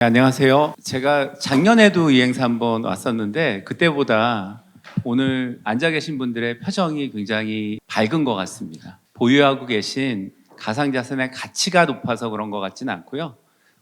안녕하세요. 제가 작년에도 이 행사 한번 왔었는데 그때보다 오늘 앉아 계신 분들의 표정이 굉장히 밝은 것 같습니다. 보유하고 계신 가상자산의 가치가 높아서 그런 것 같지는 않고요.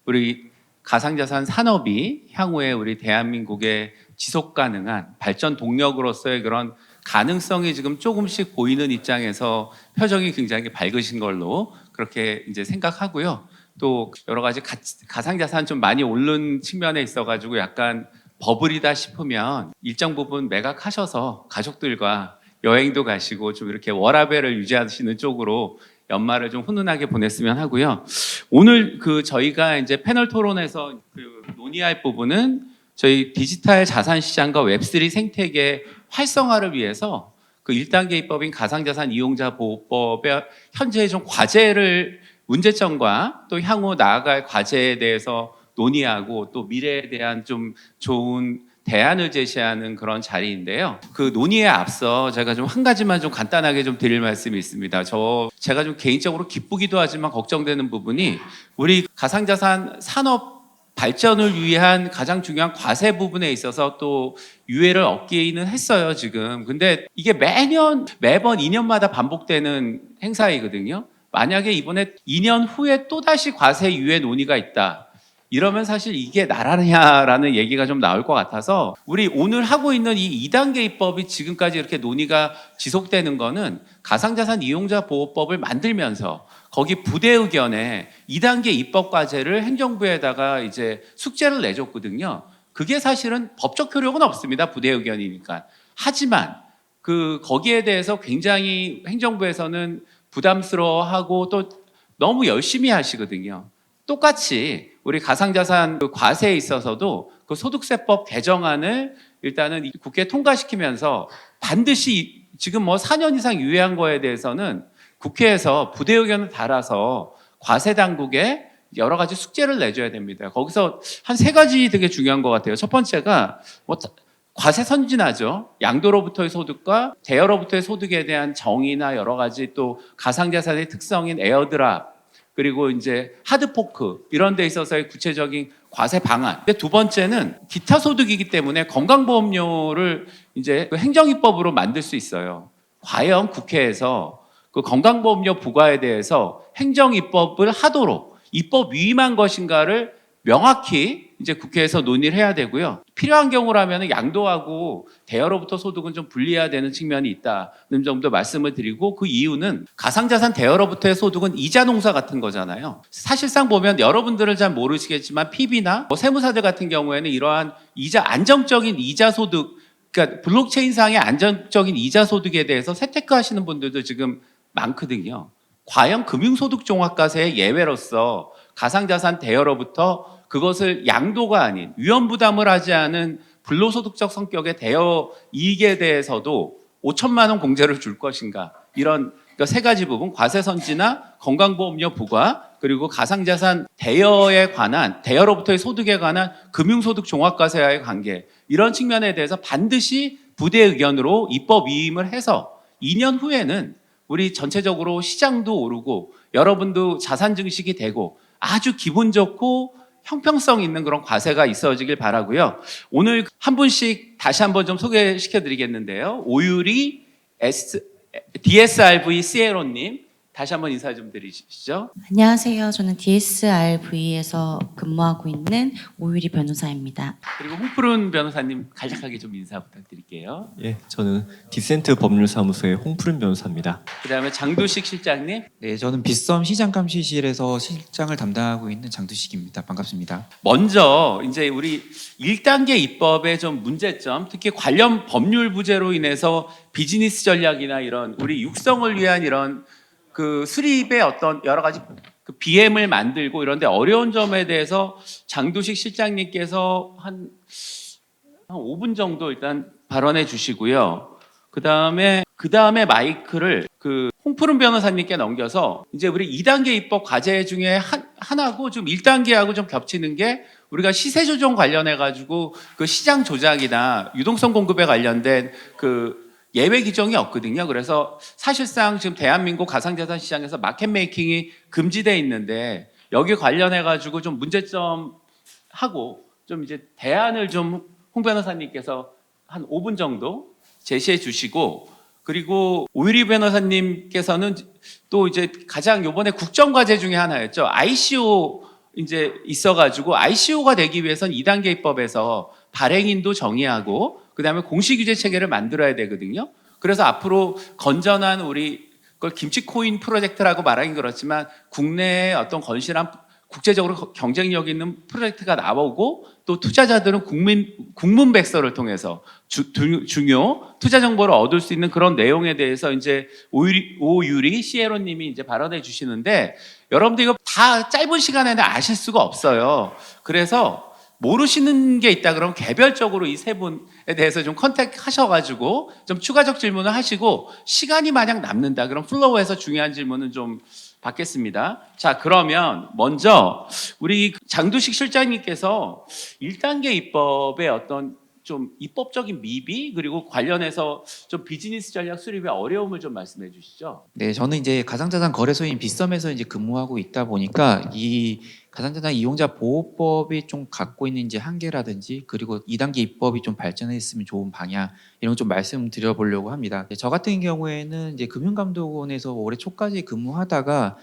우리 가상자산 산업이 향후에 우리 대한민국의 지속 가능한 발전 동력으로서의 그런 가능성이 지금 조금씩 보이는 입장에서 표정이 굉장히 밝으신 걸로 그렇게 이제 생각하고요. 또 여러 가지 가상자산 좀 많이 오른 측면에 있어가지고 약간 버블이다 싶으면 일정 부분 매각하셔서 가족들과 여행도 가시고 좀 이렇게 워라밸을 유지하시는 쪽으로 연말을 좀 훈훈하게 보냈으면 하고요. 오늘 저희가 이제 패널 토론에서 논의할 부분은 저희 디지털 자산 시장과 웹3 생태계 활성화를 위해서 1단계 입법인 가상자산 이용자 보호법의 현재의 좀 과제를 문제점과 또 향후 나아갈 과제에 대해서 논의하고 또 미래에 대한 좀 좋은 대안을 제시하는 그런 자리인데요. 논의에 앞서 제가 좀 한 가지만 좀 간단하게 좀 드릴 말씀이 있습니다. 제가 좀 개인적으로 기쁘기도 하지만 걱정되는 부분이 우리 가상자산 산업 발전을 위한 가장 중요한 과세 부분에 있어서 또 유예를 얻기는 했어요, 지금. 근데 이게 매번 2년마다 반복되는 행사이거든요. 만약에 이번에 2년 후에 또다시 과세 유예 논의가 있다. 이러면 사실 이게 나라냐라는 얘기가 좀 나올 것 같아서 우리 오늘 하고 있는 이 2단계 입법이 지금까지 이렇게 논의가 지속되는 거는 가상자산 이용자 보호법을 만들면서 거기 부대 의견에 2단계 입법 과제를 행정부에다가 이제 숙제를 내줬거든요. 그게 사실은 법적 효력은 없습니다. 부대 의견이니까. 하지만 거기에 대해서 굉장히 행정부에서는 부담스러워하고 또 너무 열심히 하시거든요. 똑같이 우리 가상자산 과세에 있어서도 소득세법 개정안을 일단은 국회에 통과시키면서 반드시 지금 4년 이상 유예한 거에 대해서는 국회에서 부대 의견을 달아서 과세 당국에 여러 가지 숙제를 내줘야 됩니다. 거기서 한 3가지 되게 중요한 것 같아요. 첫 번째가 과세 선진화죠. 양도로부터의 소득과 대여로부터의 소득에 대한 정의나 여러 가지 또 가상자산의 특성인 에어드랍 그리고 이제 하드포크 이런 데 있어서의 구체적인 과세 방안. 근데 두 번째는 기타 소득이기 때문에 건강보험료를 이제 행정입법으로 만들 수 있어요. 과연 국회에서 건강보험료 부과에 대해서 행정입법을 하도록 입법 위임한 것인가를 명확히 이제 국회에서 논의를 해야 되고요. 필요한 경우라면 양도하고 대여로부터 소득은 좀 분리해야 되는 측면이 있다는 정도 말씀을 드리고 그 이유는 가상자산 대여로부터의 소득은 이자 농사 같은 거잖아요. 사실상 보면 여러분들은 잘 모르시겠지만 PB나 세무사들 같은 경우에는 이러한 안정적인 이자 소득 그러니까 블록체인상의 안정적인 이자 소득에 대해서 세테크 하시는 분들도 지금 많거든요. 과연 금융소득종합과세의 예외로서 가상자산 대여로부터 그것을 양도가 아닌 위험부담을 하지 않은 불로소득적 성격의 대여 이익에 대해서도 5천만 원 공제를 줄 것인가 이런 3가지 부분 과세 선진화, 건강보험료 부과 그리고 가상자산 대여에 관한 대여로부터의 소득에 관한 금융소득 종합과세와의 관계 이런 측면에 대해서 반드시 부대 의견으로 입법 위임을 해서 2년 후에는 우리 전체적으로 시장도 오르고 여러분도 자산 증식이 되고 아주 기분 좋고 형평성 있는 그런 과세가 있어지길 바라고요. 오늘 한 분씩 다시 한번 좀 소개시켜 드리겠는데요. 오유리 DSRV 시에로님 다시 한번 인사 좀 드리시죠. 안녕하세요. 저는 DSRV에서 근무하고 있는 오유리 변호사입니다. 그리고 홍푸른 변호사님 간략하게 좀 인사 부탁드릴게요. 예, 저는 디센트 법률사무소의 홍푸른 변호사입니다. 그다음에 장두식 실장님. 네, 저는 빗썸 시장감시실에서 실장을 담당하고 있는 장두식입니다. 반갑습니다. 먼저 이제 우리 1단계 입법의 좀 문제점, 특히 관련 법률 부재로 인해서 비즈니스 전략이나 이런 우리 육성을 위한 이런 수립의 어떤 여러 가지 BM을 만들고 이런데 어려운 점에 대해서 장두식 실장님께서 한 5분 정도 일단 발언해 주시고요. 그 다음에 마이크를 홍푸른 변호사님께 넘겨서 이제 우리 2단계 입법 과제 중에 하나고 좀 1단계하고 좀 겹치는 게 우리가 시세 조정 관련해 가지고 시장 조작이나 유동성 공급에 관련된 예외 규정이 없거든요. 그래서 사실상 지금 대한민국 가상자산 시장에서 마켓 메이킹이 금지돼 있는데 여기 관련해 가지고 좀 문제점 하고 좀 이제 대안을 좀 홍 변호사님께서 한 5분 정도 제시해 주시고, 그리고 오유리 변호사님께서는 또 이제 가장 요번에 국정과제 중에 하나였죠. ICO 이제 있어가지고 ICO가 되기 위해선 2단계 입법에서 발행인도 정의하고 그다음에 공시규제 체계를 만들어야 되거든요. 그래서 앞으로 건전한 우리 그걸 김치코인 프로젝트라고 말하긴 그렇지만 국내의 어떤 건실한 국제적으로 경쟁력 있는 프로젝트가 나오고 또 투자자들은 국문백서를 통해서 중요 투자 정보를 얻을 수 있는 그런 내용에 대해서 이제 오유리 시에로님이 이제 발언해 주시는데, 여러분들 이거 다 짧은 시간에 아실 수가 없어요. 그래서 모르시는 게 있다 그러면 개별적으로 이 세 분에 대해서 좀 컨택 하셔가지고 좀 추가적 질문을 하시고, 시간이 만약 남는다 그럼 플로우에서 중요한 질문은 좀 받겠습니다. 자, 그러면 먼저 우리 장두식 실장님께서 1단계 입법의 어떤 좀 입법적인 미비 그리고 관련해서 좀 비즈니스 전략 수립의 어려움을 좀 말씀해 주시죠. 네, 저는 이제 가상자산 거래소인 빗썸에서 이제 근무하고 있다 보니까 이 가상자산 이용자 보호법이 좀 갖고 있는 이제 한계라든지 그리고 2단계 입법이 좀 발전했으면 좋은 방향 이런 거 좀 말씀드려보려고 합니다. 저 같은 경우에는 이제 금융감독원에서 올해 초까지 근무하다가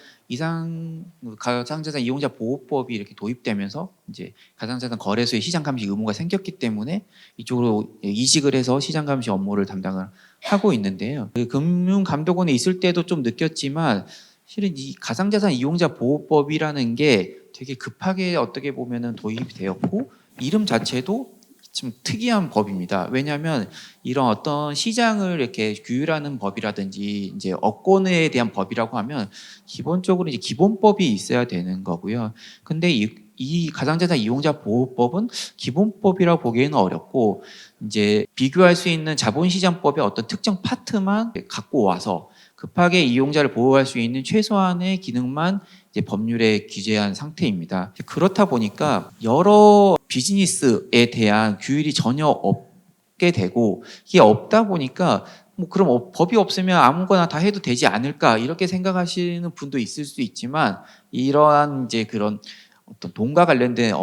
가상자산 이용자 보호법이 이렇게 도입되면서 이제 가상자산 거래소의 시장 감시 의무가 생겼기 때문에 이쪽으로 이직을 해서 시장 감시 업무를 담당을 하고 있는데요. 그 금융감독원에 있을 때도 좀 느꼈지만 실은 이 가상자산 이용자 보호법이라는 게 되게 급하게 어떻게 보면은 도입이 되었고 이름 자체도 좀 특이한 법입니다. 왜냐하면 이런 어떤 시장을 이렇게 규율하는 법이라든지 이제 업권에 대한 법이라고 하면 기본적으로 이제 기본법이 있어야 되는 거고요. 근데 이 가상자산 이용자 보호법은 기본법이라고 보기에는 어렵고 이제 비교할 수 있는 자본시장법의 어떤 특정 파트만 갖고 와서 급하게 이용자를 보호할 수 있는 최소한의 기능만 이제 법률에 규제한 상태입니다. 그렇다 보니까 여러 비즈니스에 대한 규율이 전혀 없게 되고 이게 없다 보니까 뭐 그럼 법이 없으면 아무거나 다 해도 되지 않을까 이렇게 생각하시는 분도 있을 수 있지만 이러한 이제 그런 어떤 돈과 관련된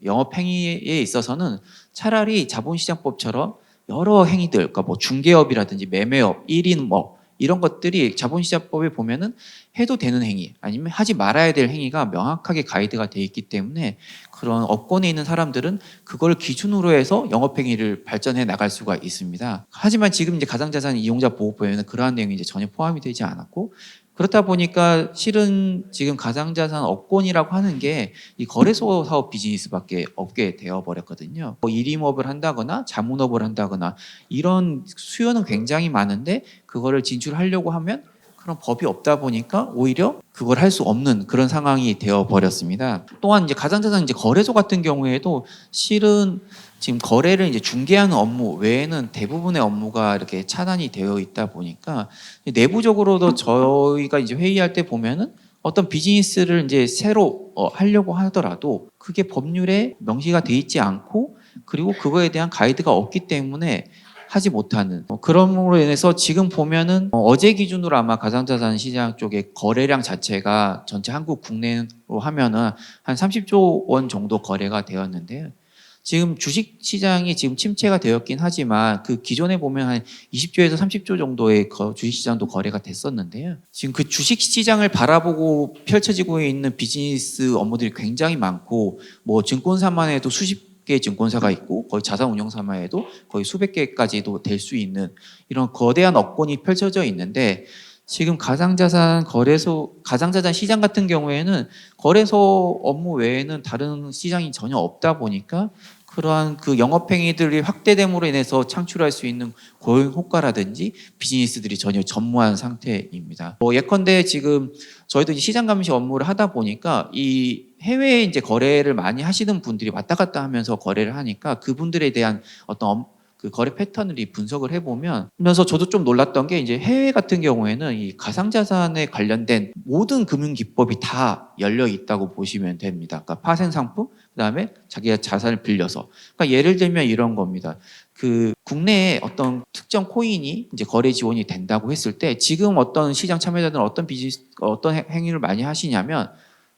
영업 행위에 있어서는 차라리 자본시장법처럼 여러 행위들, 그러니까 뭐 중개업이라든지 매매업, 1인업 이런 것들이 자본시장법에 보면은 해도 되는 행위 아니면 하지 말아야 될 행위가 명확하게 가이드가 돼 있기 때문에 그런 업권에 있는 사람들은 그걸 기준으로 해서 영업행위를 발전해 나갈 수가 있습니다. 하지만 지금 이제 가상자산 이용자 보호법에는 그러한 내용이 이제 전혀 포함이 되지 않았고 그렇다 보니까 실은 지금 가상자산 업권이라고 하는 게 이 거래소 사업 비즈니스밖에 없게 되어버렸거든요. 뭐 일임업을 한다거나 자문업을 한다거나 이런 수요는 굉장히 많은데 그거를 진출하려고 하면 그런 법이 없다 보니까 오히려 그걸 할 수 없는 그런 상황이 되어버렸습니다. 또한 이제 가상자산 이제 거래소 같은 경우에도 실은 지금 거래를 이제 중개하는 업무 외에는 대부분의 업무가 이렇게 차단이 되어 있다 보니까 내부적으로도 저희가 이제 회의할 때 보면은 어떤 비즈니스를 이제 새로 하려고 하더라도 그게 법률에 명시가 돼 있지 않고 그리고 그거에 대한 가이드가 없기 때문에 하지 못하는 그럼으로 인해서 지금 보면은 어제 기준으로 아마 가상자산 시장 쪽의 거래량 자체가 전체 한국 국내로 하면은 한 30조 원 정도 거래가 되었는데요. 지금 주식 시장이 지금 침체가 되었긴 하지만 그 기존에 보면 한 20조에서 30조 정도의 주식 시장도 거래가 됐었는데요. 지금 그 주식 시장을 바라보고 펼쳐지고 있는 비즈니스 업무들이 굉장히 많고 뭐 증권사만 해도 수십 개의 증권사가 있고 거의 자산운용사만 해도 거의 수백 개까지도 될 수 있는 이런 거대한 업권이 펼쳐져 있는데 지금 가상자산 거래소, 가상자산 시장 같은 경우에는 거래소 업무 외에는 다른 시장이 전혀 없다 보니까 그러한 그 영업행위들이 확대됨으로 인해서 창출할 수 있는 고용 효과라든지 비즈니스들이 전혀 전무한 상태입니다. 예컨대 지금 저희도 이제 시장 감시 업무를 하다 보니까 이 해외에 이제 거래를 많이 하시는 분들이 왔다 갔다 하면서 거래를 하니까 그분들에 대한 어떤 그 거래 패턴을 분석을 해보면 그래서 저도 좀 놀랐던 게 이제 해외 같은 경우에는 이 가상자산에 관련된 모든 금융기법이 다 열려 있다고 보시면 됩니다. 그러니까 파생 상품, 그다음에 자기가 자산을 빌려서. 그러니까 예를 들면 이런 겁니다. 그 국내에 어떤 특정 코인이 이제 거래 지원이 된다고 했을 때 지금 어떤 시장 참여자들은 어떤 비즈니스, 어떤 행위를 많이 하시냐면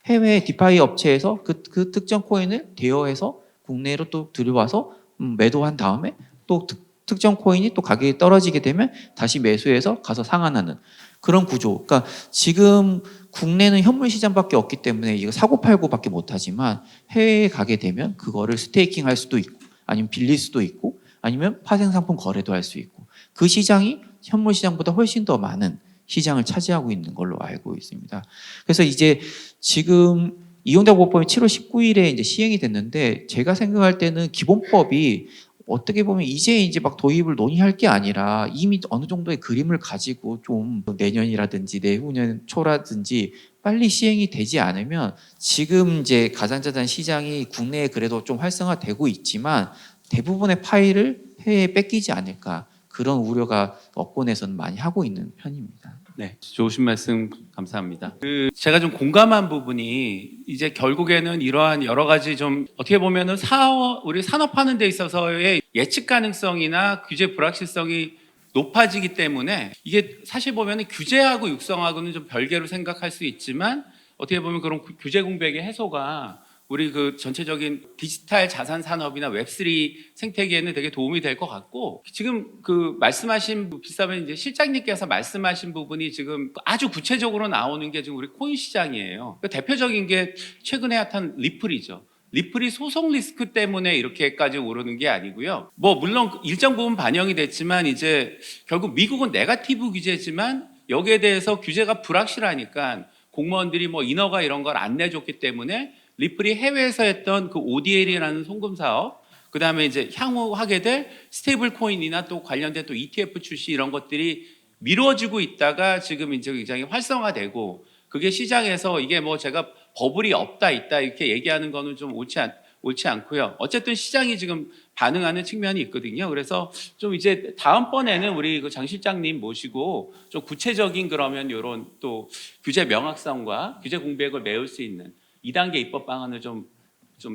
해외 디파이 업체에서 그 특정 코인을 대여해서 국내로 또 들여와서 매도한 다음에 또 특정 코인이 또 가격이 떨어지게 되면 다시 매수해서 가서 상환하는 그런 구조. 그러니까 지금 국내는 현물 시장밖에 없기 때문에 이거 사고 팔고밖에 못하지만 해외에 가게 되면 그거를 스테이킹 할 수도 있고 아니면 빌릴 수도 있고 아니면 파생 상품 거래도 할 수 있고 그 시장이 현물 시장보다 훨씬 더 많은 시장을 차지하고 있는 걸로 알고 있습니다. 그래서 이제 지금 이용대보법이 7월 19일에 이제 시행이 됐는데 제가 생각할 때는 기본법이 어떻게 보면 이제 막 도입을 논의할 게 아니라 이미 어느 정도의 그림을 가지고 좀 내년이라든지 내후년 초라든지 빨리 시행이 되지 않으면 지금 이제 가상자산 시장이 국내에 그래도 좀 활성화되고 있지만 대부분의 파일을 해외에 뺏기지 않을까 그런 우려가 업권에서는 많이 하고 있는 편입니다. 네, 좋으신 말씀 감사합니다. 제가 좀 공감한 부분이 이제 결국에는 이러한 여러 가지 좀 어떻게 보면은 우리 산업하는 데 있어서의 예측 가능성이나 규제 불확실성이 높아지기 때문에 이게 사실 보면은 규제하고 육성하고는 좀 별개로 생각할 수 있지만 어떻게 보면 그런 규제 공백의 해소가 우리 그 전체적인 디지털 자산 산업이나 웹3 생태계에는 되게 도움이 될 것 같고 지금 그 말씀하신 비슷하면 이제 실장님께서 말씀하신 부분이 지금 아주 구체적으로 나오는 게 지금 우리 코인 시장이에요. 그 대표적인 게 최근에 핫한 리플이죠. 리플이 소송 리스크 때문에 이렇게까지 오르는 게 아니고요. 뭐 물론 일정 부분 반영이 됐지만 이제 결국 미국은 네거티브 규제지만 여기에 대해서 규제가 불확실하니까 공무원들이 뭐 인허가 이런 걸 안 내줬기 때문에 리플이 해외에서 했던 그 ODL이라는 송금 사업, 그 다음에 이제 향후 하게 될 스테이블 코인이나 또 관련된 또 ETF 출시 이런 것들이 미뤄지고 있다가 지금 이제 굉장히 활성화되고 그게 시장에서 이게 뭐 제가 버블이 없다 있다 이렇게 얘기하는 거는 좀 옳지 않고요. 어쨌든 시장이 지금 반응하는 측면이 있거든요. 그래서 좀 이제 다음번에는 우리 그 장 실장님 모시고 좀 구체적인 그러면 이런 또 규제 명확성과 규제 공백을 메울 수 있는 2단계 입법 방안을 좀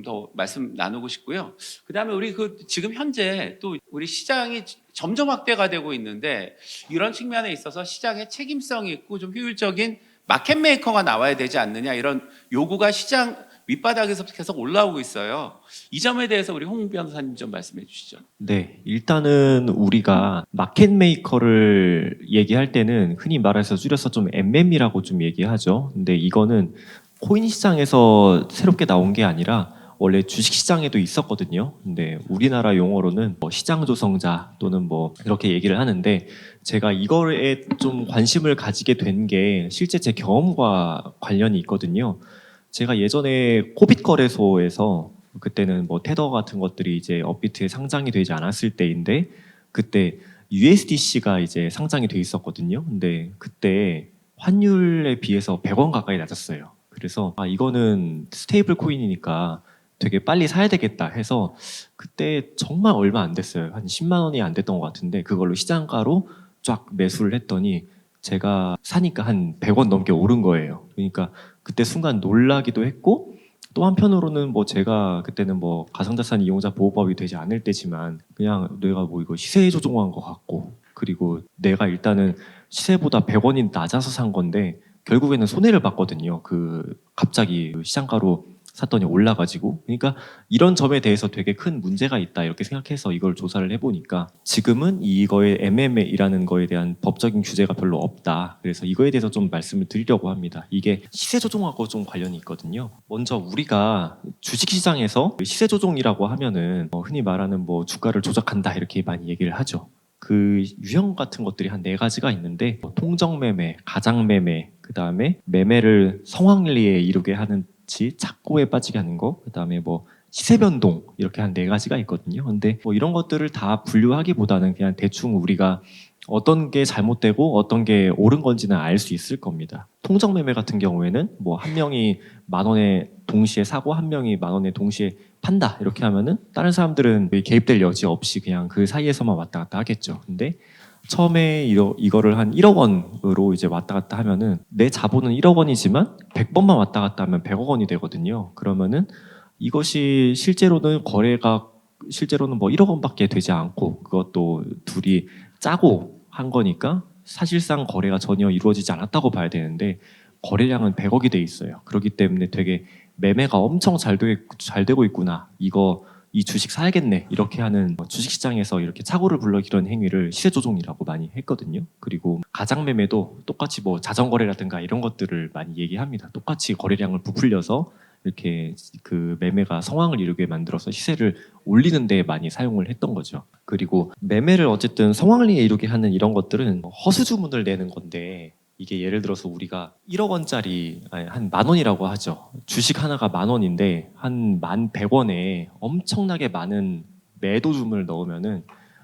더 말씀 나누고 싶고요. 그다음에 우리 그 지금 현재 또 우리 시장이 점점 확대가 되고 있는데 이런 측면에 있어서 시장에 책임성이 있고 좀 효율적인 마켓 메이커가 나와야 되지 않느냐 이런 요구가 시장 윗바닥에서 계속 올라오고 있어요. 이 점에 대해서 우리 홍 변호사님 좀 말씀해 주시죠. 네, 일단은 우리가 마켓 메이커를 얘기할 때는 흔히 말해서 줄여서 좀 MM이라고 좀 얘기하죠. 근데 이거는 코인 시장에서 새롭게 나온 게 아니라 원래 주식 시장에도 있었거든요. 근데 우리나라 용어로는 뭐 시장 조성자 또는 뭐 이렇게 얘기를 하는데 제가 이거에 좀 관심을 가지게 된 게 실제 제 경험과 관련이 있거든요. 제가 예전에 코빗 거래소에서 그때는 뭐 테더 같은 것들이 이제 업비트에 상장이 되지 않았을 때인데 그때 USDC가 이제 상장이 돼 있었거든요. 근데 그때 환율에 비해서 100원 가까이 낮았어요. 그래서 이거는 스테이블 코인이니까 되게 빨리 사야 되겠다 해서 그때 정말 얼마 안 됐어요. 한 10만 원이 안 됐던 것 같은데 그걸로 시장가로 쫙 매수를 했더니 제가 사니까 한 100원 넘게 오른 거예요. 그러니까 그때 순간 놀라기도 했고 또 한편으로는 뭐 제가 그때는 뭐 가상자산 이용자 보호법이 되지 않을 때지만 그냥 내가 뭐 이거 시세 조종한 것 같고 그리고 내가 일단은 시세보다 100원이 낮아서 산 건데 결국에는 손해를 봤거든요. 그 갑자기 시장가로 샀더니 올라가지고 그러니까 이런 점에 대해서 되게 큰 문제가 있다 이렇게 생각해서 이걸 조사를 해보니까 지금은 이거의 MMA라는 거에 대한 법적인 규제가 별로 없다. 그래서 이거에 대해서 좀 말씀을 드리려고 합니다. 이게 시세 조종하고 좀 관련이 있거든요. 먼저 우리가 주식시장에서 시세 조종이라고 하면은 흔히 말하는 뭐 주가를 조작한다 이렇게 많이 얘기를 하죠. 그 유형 같은 것들이 한 4가지가 있는데 통정매매, 가장매매, 그 다음에 매매를 성황리에 이르게 하는 착고에 빠지게 하는 거, 그 다음에 뭐 시세 변동 이렇게 한 4가지가 있거든요. 근데 뭐 이런 것들을 다 분류하기보다는 그냥 대충 우리가 어떤 게 잘못되고 어떤 게 옳은 건지는 알 수 있을 겁니다. 통정매매 같은 경우에는 뭐 한 명이 10,000원에 동시에 사고 한 명이 10,000원에 동시에 판다 이렇게 하면은 다른 사람들은 개입될 여지 없이 그냥 그 사이에서만 왔다 갔다 하겠죠. 근데 처음에 이거를 한 1억 원으로 이제 왔다 갔다 하면은 내 자본은 1억 원이지만 100번만 왔다 갔다 하면 100억 원이 되거든요. 그러면은 이것이 실제로는 거래가 실제로는 뭐 1억 원밖에 되지 않고 그것도 둘이 짜고 한 거니까 사실상 거래가 전혀 이루어지지 않았다고 봐야 되는데 거래량은 100억이 돼 있어요. 그렇기 때문에 되게 매매가 엄청 잘 되고 있구나. 이 주식 사야겠네. 이렇게 하는 주식시장에서 이렇게 착오를 불러일으키는 행위를 시세조종이라고 많이 했거든요. 그리고 가장매매도 똑같이 뭐 자전거래라든가 이런 것들을 많이 얘기합니다. 똑같이 거래량을 부풀려서 이렇게 그 매매가 성황을 이루게 만들어서 시세를 올리는 데 많이 사용을 했던 거죠. 그리고 매매를 어쨌든 성황을 이루게 하는 이런 것들은 허수주문을 내는 건데, 이게 예를 들어서 우리가 1억 원짜리 한 10,000원이라고 하죠. 주식 하나가 10,000원인데 한 11,100원에 엄청나게 많은 매도 주문을 넣으면은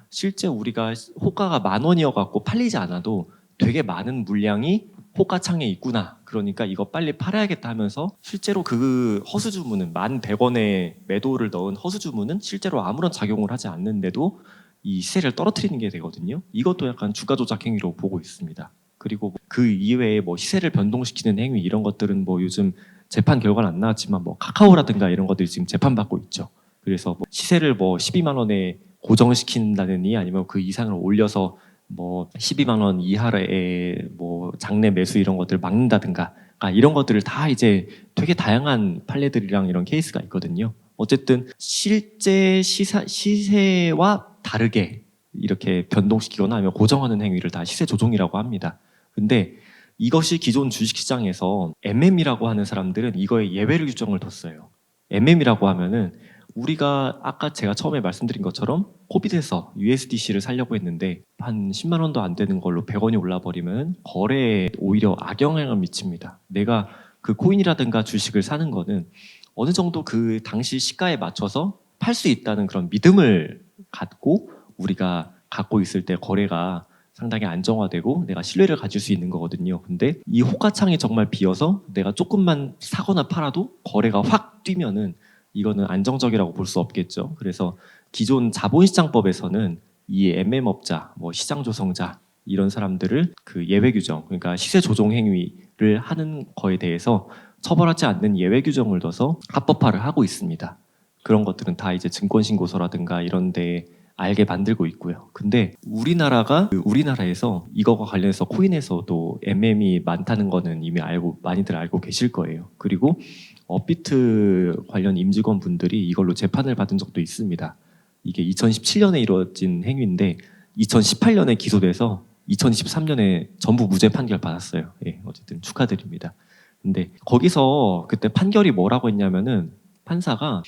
실제 우리가 호가가 10,000원이어 갖고 팔리지 않아도 되게 많은 물량이 호가창에 있구나. 그러니까 이거 빨리 팔아야겠다 하면서 실제로 그 허수 주문은 11,100원에 매도를 넣은 허수 주문은 실제로 아무런 작용을 하지 않는데도 이 시세를 떨어뜨리는 게 되거든요. 이것도 약간 주가 조작 행위로 보고 있습니다. 그리고 그 이외에 뭐 시세를 변동시키는 행위 이런 것들은 뭐 요즘 재판 결과는 안 나왔지만 뭐 카카오라든가 이런 것들이 지금 재판받고 있죠. 그래서 뭐 시세를 뭐 12만 원에 고정시킨다느니 아니면 그 이상을 올려서 뭐 12만 원 이하의 뭐 장내 매수 이런 것들을 막는다든가 이런 것들을 다 이제 되게 다양한 판례들이랑 이런 케이스가 있거든요. 어쨌든 실제 시세와 다르게 이렇게 변동시키거나 아니면 고정하는 행위를 다 시세 조종이라고 합니다. 근데 이것이 기존 주식시장에서 MM이라고 하는 사람들은 이거에 예외를 규정을 뒀어요. MM이라고 하면은 우리가 아까 제가 처음에 말씀드린 것처럼 코빗에서 USDC를 사려고 했는데 한 10만 원도 안 되는 걸로 100원이 올라버리면 거래에 오히려 악영향을 미칩니다. 내가 그 코인이라든가 주식을 사는 거는 어느 정도 그 당시 시가에 맞춰서 팔 수 있다는 그런 믿음을 갖고 우리가 갖고 있을 때 거래가 상당히 안정화되고 내가 신뢰를 가질 수 있는 거거든요. 근데 이 호가창이 정말 비어서 내가 조금만 사거나 팔아도 거래가 확 뛰면은 이거는 안정적이라고 볼 수 없겠죠. 그래서 기존 자본시장법에서는 이 MM업자, 뭐 시장 조성자 이런 사람들을 그 예외 규정, 그러니까 시세 조종 행위를 하는 거에 대해서 처벌하지 않는 예외 규정을 둬서 합법화를 하고 있습니다. 그런 것들은 다 이제 증권신고서라든가 이런 데 알게 만들고 있고요. 근데 우리나라에서 이거와 관련해서 코인에서도 MM이 많다는 거는 이미 많이들 알고 계실 거예요. 그리고 업비트 관련 임직원 분들이 이걸로 재판을 받은 적도 있습니다. 이게 2017년에 이루어진 행위인데 2018년에 기소돼서 2023년에 전부 무죄 판결 받았어요. 예, 어쨌든 축하드립니다. 근데 거기서 그때 판결이 뭐라고 했냐면은 판사가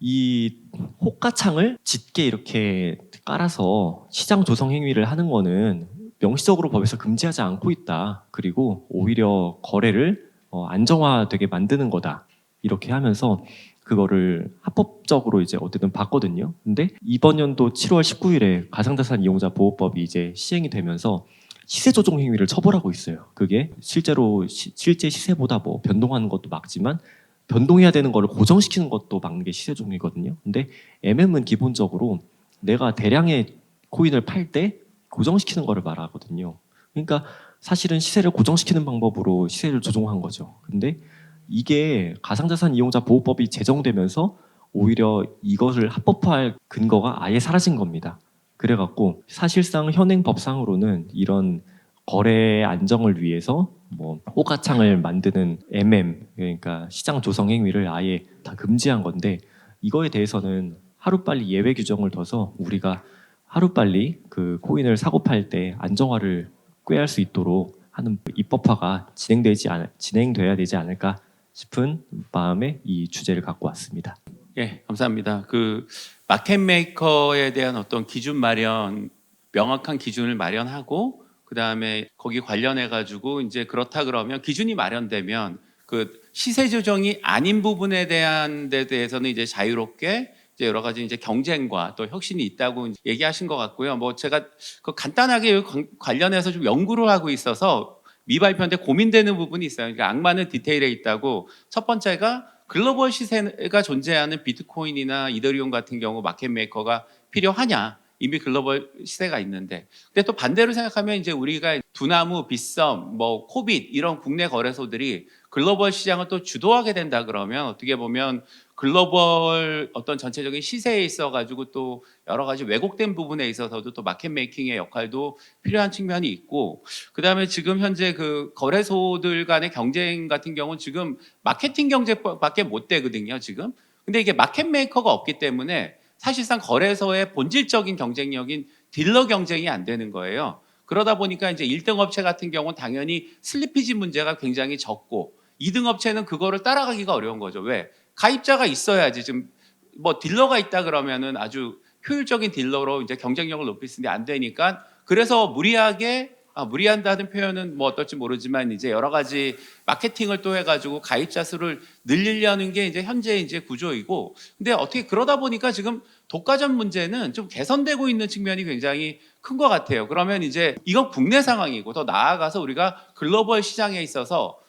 이 호가창을 짙게 이렇게 깔아서 시장 조성 행위를 하는 거는 명시적으로 법에서 금지하지 않고 있다. 그리고 오히려 거래를 안정화되게 만드는 거다. 이렇게 하면서 그거를 합법적으로 이제 어쨌든 봤거든요. 근데 이번 연도 7월 19일에 가상자산 이용자 보호법이 이제 시행이 되면서 시세 조종 행위를 처벌하고 있어요. 그게 실제 시세보다 뭐 변동하는 것도 막지만 변동해야 되는 거를 고정시키는 것도 막는 게 시세 조종이거든요. 근데 MM은 기본적으로 내가 대량의 코인을 팔 때 고정시키는 거를 말하거든요. 그러니까 사실은 시세를 고정시키는 방법으로 시세를 조종한 거죠. 근데 이게 가상자산 이용자 보호법이 제정되면서 오히려 이것을 합법화할 근거가 아예 사라진 겁니다. 그래갖고 사실상 현행 법상으로는 이런 거래 안정을 위해서 뭐 호가창을 만드는 MM, 그러니까 시장 조성 행위를 아예 다 금지한 건데, 이거에 대해서는 하루빨리 예외 규정을 둬서 우리가 하루빨리 그 코인을 사고 팔 때 안정화를 꾀할 수 있도록 하는 입법화가 진행돼야 되지 않을까 싶은 마음에 이 주제를 갖고 왔습니다. 예, 감사합니다. 그 마켓 메이커에 대한 어떤 기준 마련, 명확한 기준을 마련하고 그다음에 거기 관련해 가지고 이제 그렇다 그러면 기준이 마련되면 그 시세 조정이 아닌 부분에 대한 데 대해서는 이제 자유롭게 이제 여러 가지 이제 경쟁과 또 혁신이 있다고 얘기하신 것 같고요. 뭐 제가 그 간단하게 관련해서 좀 연구를 하고 있어서 미발표인데 고민되는 부분이 있어요. 그러니까 악마는 디테일에 있다고. 첫 번째가 글로벌 시세가 존재하는 비트코인이나 이더리움 같은 경우 마켓 메이커가 필요하냐? 이미 글로벌 시세가 있는데. 근데 또 반대로 생각하면 이제 우리가 두나무, 빗썸, 뭐 코빗 이런 국내 거래소들이 글로벌 시장을 또 주도하게 된다 그러면 어떻게 보면 글로벌 어떤 전체적인 시세에 있어 가지고 또 여러 가지 왜곡된 부분에 있어서도 또 마켓 메이킹의 역할도 필요한 측면이 있고, 그다음에 지금 현재 그 거래소들 간의 경쟁 같은 경우는 지금 마케팅 경쟁밖에 못 되거든요, 지금. 근데 이게 마켓 메이커가 없기 때문에 사실상 거래소의 본질적인 경쟁력인 딜러 경쟁이 안 되는 거예요. 그러다 보니까 이제 1등 업체 같은 경우는 당연히 슬리피지 문제가 굉장히 적고, 2등 업체는 그거를 따라가기가 어려운 거죠. 왜? 가입자가 있어야지. 지금 뭐 딜러가 있다 그러면은 아주 효율적인 딜러로 이제 경쟁력을 높일 수 있는데 안 되니까, 그래서 무리한다는 표현은 뭐 어떨지 모르지만 이제 여러 가지 마케팅을 또 해가지고 가입자 수를 늘리려는 게 이제 현재 이제 구조이고, 근데 어떻게 그러다 보니까 지금 독과점 문제는 좀 개선되고 있는 측면이 굉장히 큰 것 같아요. 그러면 이제 이건 국내 상황이고, 더 나아가서 우리가 글로벌 시장에 있어서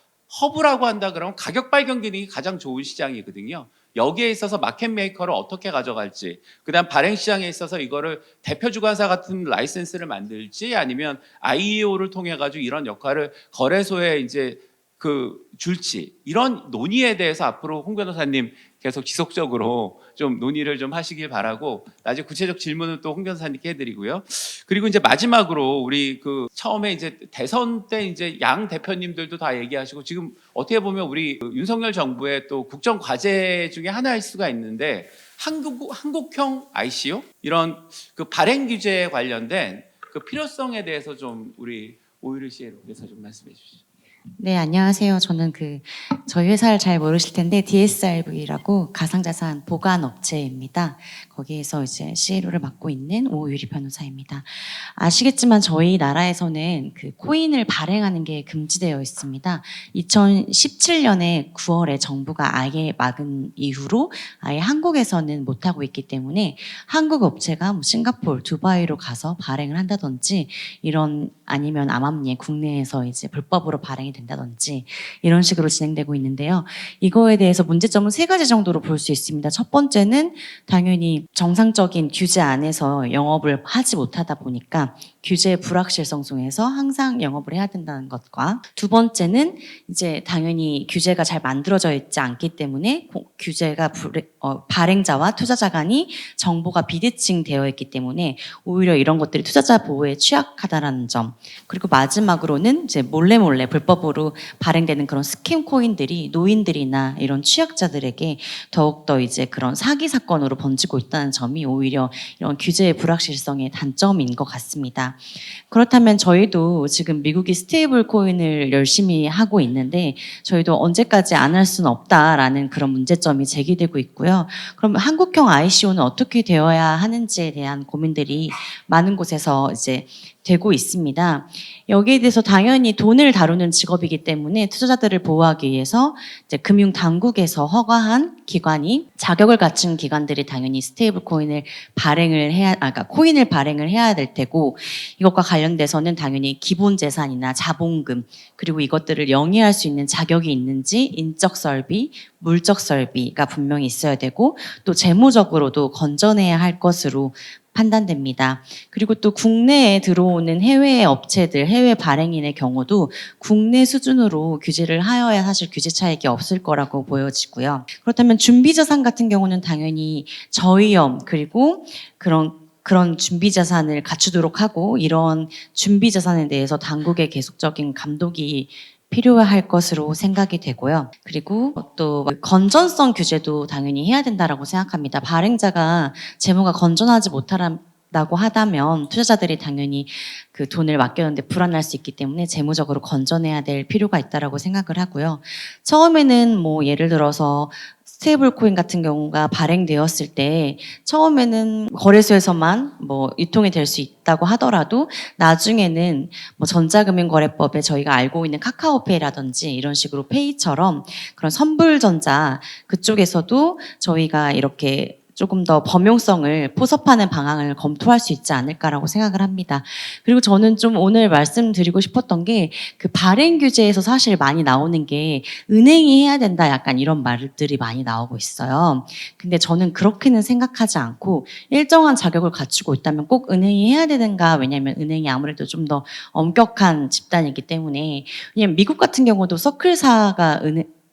허브라고 한다 그러면 가격 발견 기능이 가장 좋은 시장이거든요. 여기에 있어서 마켓 메이커를 어떻게 가져갈지, 그다음 발행 시장에 있어서 이거를 대표 주관사 같은 라이센스를 만들지, 아니면 IEO를 통해 가지고 이런 역할을 거래소에 이제 줄지, 이런 논의에 대해서 앞으로 홍 변호사님 계속 지속적으로 좀 논의를 좀 하시길 바라고, 나중에 구체적 질문은 또 홍 변호사님께 해드리고요. 그리고 이제 마지막으로 우리 처음에 이제 대선 때 이제 양 대표님들도 다 얘기하시고, 지금 어떻게 보면 우리 윤석열 정부의 또 국정 과제 중에 하나일 수가 있는데, 한국형 ICO 이런 발행 규제에 관련된 필요성에 대해서 좀 우리 오유리 씨께서 좀 말씀해 주시죠. 네, 안녕하세요. 저는 저희 회사를 잘 모르실 텐데 DSRV라고 가상자산 보관 업체입니다. 거기에서 이제 CLO를 맡고 있는 오유리 변호사입니다. 아시겠지만 저희 나라에서는 코인을 발행하는 게 금지되어 있습니다. 2017년에 9월에 정부가 아예 막은 이후로 아예 한국에서는 못 하고 있기 때문에 한국 업체가 뭐 싱가포르, 두바이로 가서 발행을 한다든지, 아니면 암암리에 국내에서 이제 불법으로 발행이 된다든지 이런 식으로 진행되고 있는데요. 이거에 대해서 문제점은 3가지 정도로 볼 수 있습니다. 첫 번째는 당연히 정상적인 규제 안에서 영업을 하지 못하다 보니까 규제의 불확실성 속에서 항상 영업을 해야 된다는 것과, 두 번째는 이제 당연히 규제가 잘 만들어져 있지 않기 때문에 규제가 발행자와 투자자 간이 정보가 비대칭되어 있기 때문에 오히려 이런 것들이 투자자 보호에 취약하다라는 점, 그리고 마지막으로는 이제 몰래 불법으로 발행되는 그런 스캠 코인들이 노인들이나 이런 취약자들에게 더욱더 이제 그런 사기 사건으로 번지고 있다는 점이 오히려 이런 규제의 불확실성의 단점인 것 같습니다. 그렇다면 저희도 지금 미국이 스테이블 코인을 열심히 하고 있는데, 저희도 언제까지 안 할 수는 없다라는 그런 문제점이 제기되고 있고요. 그럼 한국형 ICO는 어떻게 되어야 하는지에 대한 고민들이 많은 곳에서 이제 되고 있습니다. 여기에 대해서 당연히 돈을 다루는 직업이기 때문에 투자자들을 보호하기 위해서 이제 금융 당국에서 허가한 기관이, 자격을 갖춘 기관들이 당연히 스테이블 코인을 코인을 발행을 해야 될 테고, 이것과 관련돼서는 당연히 기본 재산이나 자본금, 그리고 이것들을 영위할 수 있는 자격이 있는지 인적 설비, 물적 설비가 분명히 있어야 되고, 또 재무적으로도 건전해야 할 것으로 판단됩니다. 그리고 또 국내에 들어오는 해외 업체들, 해외 발행인의 경우도 국내 수준으로 규제를 하여야 사실 규제 차익이 없을 거라고 보여지고요. 그렇다면 준비자산 같은 경우는 당연히 저위험, 그리고 그런 준비자산을 갖추도록 하고, 이런 준비자산에 대해서 당국의 계속적인 감독이 필요할 것으로 생각이 되고요. 그리고 또 건전성 규제도 당연히 해야 된다라고 생각합니다. 발행자가 재무가 건전하지 못하다고 하다면 투자자들이 당연히 돈을 맡겼는데 불안할 수 있기 때문에 재무적으로 건전해야 될 필요가 있다라고 생각을 하고요. 처음에는 뭐 예를 들어서 스테이블 코인 같은 경우가 발행되었을 때 처음에는 거래소에서만 뭐 유통이 될 수 있다고 하더라도, 나중에는 뭐 전자금융거래법에 저희가 알고 있는 카카오페이라든지 이런 식으로 페이처럼 그런 선불전자 그쪽에서도 저희가 이렇게 조금 더 범용성을 포섭하는 방향을 검토할 수 있지 않을까라고 생각을 합니다. 그리고 저는 좀 오늘 말씀드리고 싶었던 게, 발행 규제에서 사실 많이 나오는 게 은행이 해야 된다, 약간 이런 말들이 많이 나오고 있어요. 근데 저는 그렇게는 생각하지 않고, 일정한 자격을 갖추고 있다면 꼭 은행이 해야 되는가, 왜냐하면 은행이 아무래도 좀 더 엄격한 집단이기 때문에. 왜냐면 미국 같은 경우도 서클사가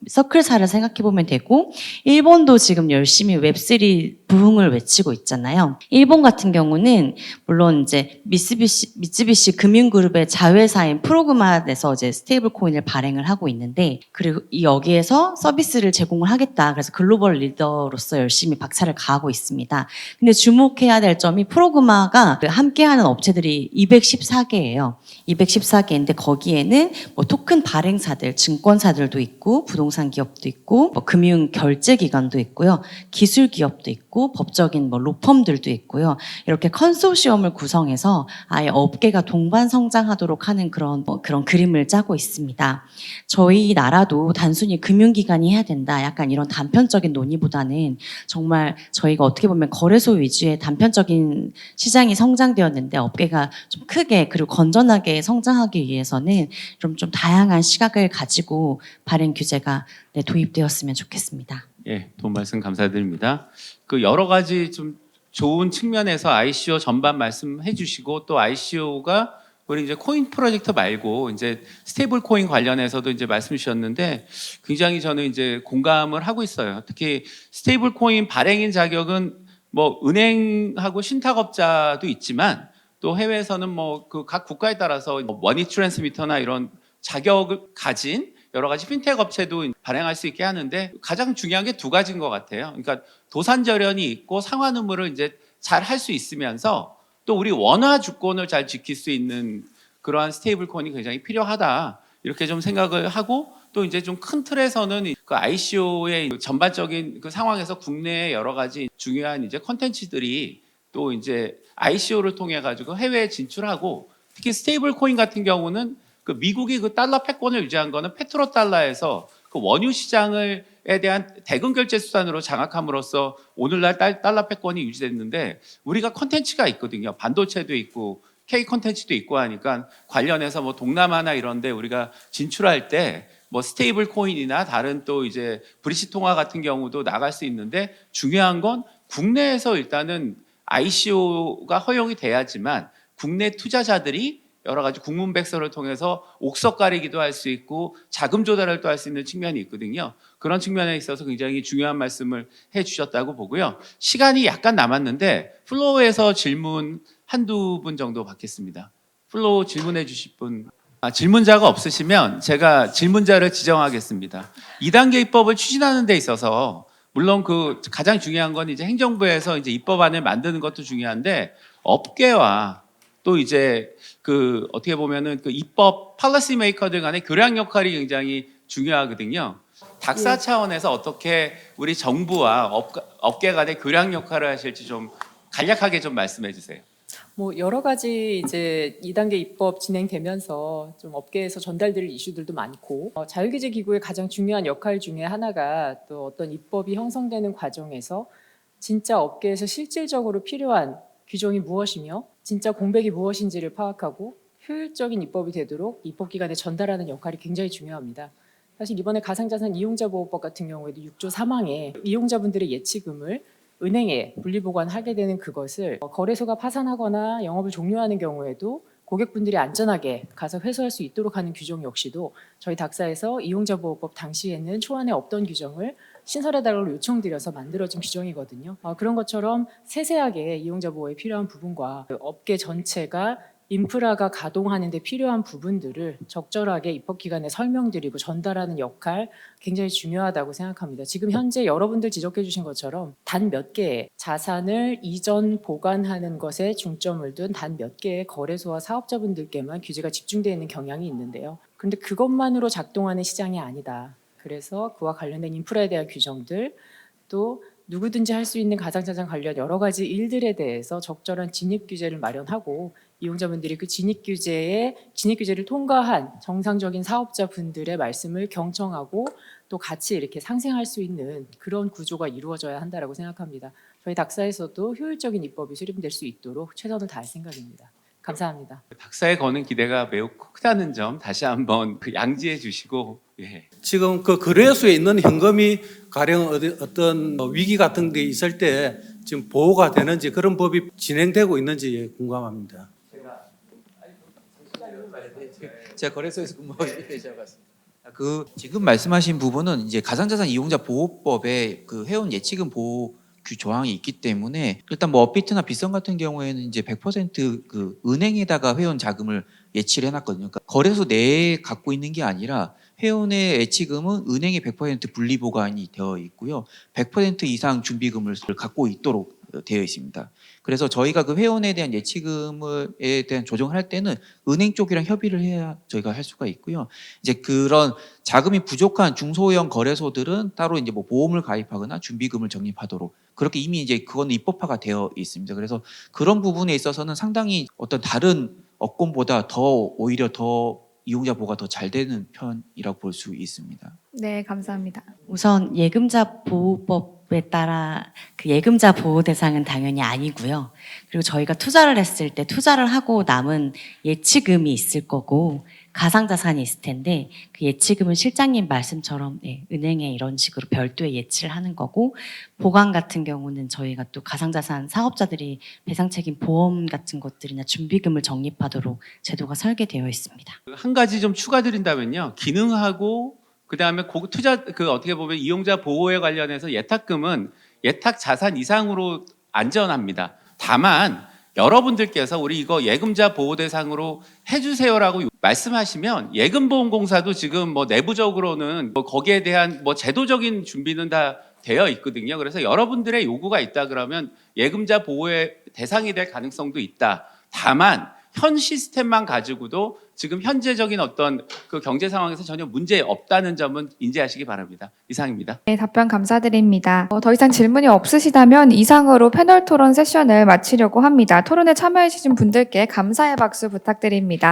서클사를 생각해 보면 되고, 일본도 지금 열심히 웹3 부흥을 외치고 있잖아요. 일본 같은 경우는 물론 이제 미쓰비시 금융그룹의 자회사인 프로그마에서 이제 스테이블 코인을 발행을 하고 있는데, 그리고 이 여기에서 서비스를 제공을 하겠다. 그래서 글로벌 리더로서 열심히 박차를 가하고 있습니다. 근데 주목해야 될 점이 프로그마가 함께하는 업체들이 214개예요. 214개인데 거기에는 뭐 토큰 발행사들, 증권사들도 있고 부동산 기업도 있고 뭐 금융 결제 기관도 있고요. 기술 기업도 있고 법적인 뭐 로펌들도 있고요. 이렇게 컨소시엄을 구성해서 아예 업계가 동반 성장하도록 하는 그런 그림을 짜고 있습니다. 저희 나라도 단순히 금융기관이 해야 된다. 약간 이런 단편적인 논의보다는 정말 저희가 어떻게 보면 거래소 위주의 단편적인 시장이 성장되었는데 업계가 좀 크게 그리고 건전하게 성장하기 위해서는 좀 다양한 시각을 가지고 발행 규제가 도입되었으면 좋겠습니다. 예, 도움 말씀 감사드립니다. 그 여러 가지 좀 좋은 측면에서 ICO 전반 말씀해 주시고 또 ICO가 우리 이제 코인 프로젝트 말고 이제 스테이블 코인 관련해서도 이제 말씀 주셨는데 굉장히 저는 이제 공감을 하고 있어요. 특히 스테이블 코인 발행인 자격은 뭐 은행하고 신탁업자도 있지만 또 해외에서는 뭐 그 각 국가에 따라서 머니 트랜스미터나 이런 자격을 가진 여러 가지 핀텍 업체도 발행할 수 있게 하는데 가장 중요한 게 두 가지인 것 같아요. 그러니까 도산절연이 있고 상환 의무를 이제 잘 할 수 있으면서 또 우리 원화 주권을 잘 지킬 수 있는 그러한 스테이블 코인이 굉장히 필요하다. 이렇게 좀 생각을 하고 또 이제 좀 큰 틀에서는 그 ICO의 전반적인 그 상황에서 국내의 여러 가지 중요한 이제 콘텐츠들이 또 이제 ICO를 통해 가지고 해외에 진출하고 특히 스테이블 코인 같은 경우는 그 미국이 그 달러 패권을 유지한 거는 페트로 달러에서 그 원유 시장에 대한 대금 결제 수단으로 장악함으로써 오늘날 달러 패권이 유지됐는데 우리가 콘텐츠가 있거든요. 반도체도 있고 K 콘텐츠도 있고 하니까 관련해서 뭐 동남아나 이런데 우리가 진출할 때 뭐 스테이블 코인이나 다른 또 이제 브릿지 통화 같은 경우도 나갈 수 있는데 중요한 건 국내에서 일단은 ICO가 허용이 돼야지만 국내 투자자들이 여러 가지 국문백서를 통해서 옥석 가리기도 할 수 있고 자금 조달을 또 할 수 있는 측면이 있거든요. 그런 측면에 있어서 굉장히 중요한 말씀을 해주셨다고 보고요. 시간이 약간 남았는데 플로우에서 질문 한두 분 정도 받겠습니다. 플로우 질문해 주실 분. 질문자가 없으시면 제가 질문자를 지정하겠습니다. 2단계 입법을 추진하는 데 있어서 물론 그 가장 중요한 건 이제 행정부에서 이제 입법안을 만드는 것도 중요한데 업계와 또 이제 그 어떻게 보면은 그 입법 팔러시 메이커들 간의 교량 역할이 굉장히 중요하거든요. 닥사 차원에서 어떻게 우리 정부와 업계 간의 교량 역할을 하실지 좀 간략하게 좀 말씀해 주세요. 뭐 여러 가지 이제 2단계 입법 진행되면서 좀 업계에서 전달될 이슈들도 많고 자유규제 기구의 가장 중요한 역할 중에 하나가 또 어떤 입법이 형성되는 과정에서 진짜 업계에서 실질적으로 필요한 규정이 무엇이며 진짜 공백이 무엇인지를 파악하고 효율적인 입법이 되도록 입법기관에 전달하는 역할이 굉장히 중요합니다. 사실 이번에 가상자산 이용자보호법 같은 경우에도 6조 3항에 이용자분들의 예치금을 은행에 분리보관하게 되는 그것을 거래소가 파산하거나 영업을 종료하는 경우에도 고객분들이 안전하게 가서 회수할 수 있도록 하는 규정 역시도 저희 닥사에서 이용자보호법 당시에는 초안에 없던 규정을 신설해달라고 요청드려서 만들어진 규정이거든요. 그런 것처럼 세세하게 이용자 보호에 필요한 부분과 업계 전체가 인프라가 가동하는 데 필요한 부분들을 적절하게 입법기관에 설명드리고 전달하는 역할 굉장히 중요하다고 생각합니다. 지금 현재 여러분들 지적해 주신 것처럼 단 몇 개의 자산을 이전 보관하는 것에 중점을 둔 단 몇 개의 거래소와 사업자분들께만 규제가 집중되어 있는 경향이 있는데요. 그런데 그것만으로 작동하는 시장이 아니다. 그래서 그와 관련된 인프라에 대한 규정들 또 누구든지 할 수 있는 가상자산 관련 여러 가지 일들에 대해서 적절한 진입 규제를 마련하고 이용자분들이 그 진입 규제를 통과한 정상적인 사업자분들의 말씀을 경청하고 또 같이 이렇게 상생할 수 있는 그런 구조가 이루어져야 한다라고 생각합니다. 저희 닥사에서도 효율적인 입법이 수립될 수 있도록 최선을 다할 생각입니다. 감사합니다. 닥사에 거는 기대가 매우 크다는 점 다시 한번 그 양지해 주시고 지금 그 거래소에 있는 현금이 가령 어떤 위기 같은 게 있을 때 지금 보호가 되는지 그런 법이 진행되고 있는지 궁금합니다. 제가 거래소에서 근무하고 있습니다. 그 지금 말씀하신 부분은 이제 가상자산 이용자 보호법에 그 회원 예치금 보호 조항이 있기 때문에 일단 뭐 업비트나 빗썸 같은 경우에는 이제 100%그 은행에다가 회원 자금을 예치를 해놨거든요. 그러니까 거래소 내에 갖고 있는 게 아니라 회원의 예치금은 은행에 100% 분리 보관이 되어 있고요. 100% 이상 준비금을 갖고 있도록 되어 있습니다. 그래서 저희가 그 회원에 대한 예치금에 대한 조정할 때는 은행 쪽이랑 협의를 해야 저희가 할 수가 있고요. 이제 그런 자금이 부족한 중소형 거래소들은 따로 이제 뭐 보험을 가입하거나 준비금을 적립하도록 그렇게 이미 이제 그건 입법화가 되어 있습니다. 그래서 그런 부분에 있어서는 상당히 어떤 다른 업권보다 더 오히려 더 이용자 보호가 더 잘 되는 편이라고 볼 수 있습니다. 네, 감사합니다. 우선 예금자 보호법에 따라 그 예금자 보호 대상은 당연히 아니고요. 그리고 저희가 투자를 했을 때 투자를 하고 남은 예치금이 있을 거고 가상자산이 있을 텐데 그 예치금은 실장님 말씀처럼 은행에 이런 식으로 별도의 예치를 하는 거고 보관 같은 경우는 저희가 또 가상자산 사업자들이 배상책임 보험 같은 것들이나 준비금을 적립하도록 제도가 설계되어 있습니다. 한 가지 좀 추가드린다면요. 기능하고 그다음에 투자 그 어떻게 보면 이용자 보호에 관련해서 예탁금은 예탁 자산 이상으로 안전합니다. 다만 여러분들께서 우리 이거 예금자 보호 대상으로 해주세요라고 말씀하시면 예금보험공사도 지금 뭐 내부적으로는 뭐 거기에 대한 뭐 제도적인 준비는 다 되어 있거든요. 그래서 여러분들의 요구가 있다 그러면 예금자 보호의 대상이 될 가능성도 있다. 다만 현 시스템만 가지고도 지금 현재적인 어떤 그 경제 상황에서 전혀 문제 없다는 점은 인지하시기 바랍니다. 이상입니다. 네, 답변 감사드립니다. 더 이상 질문이 없으시다면 이상으로 패널 토론 세션을 마치려고 합니다. 토론에 참여해주신 분들께 감사의 박수 부탁드립니다.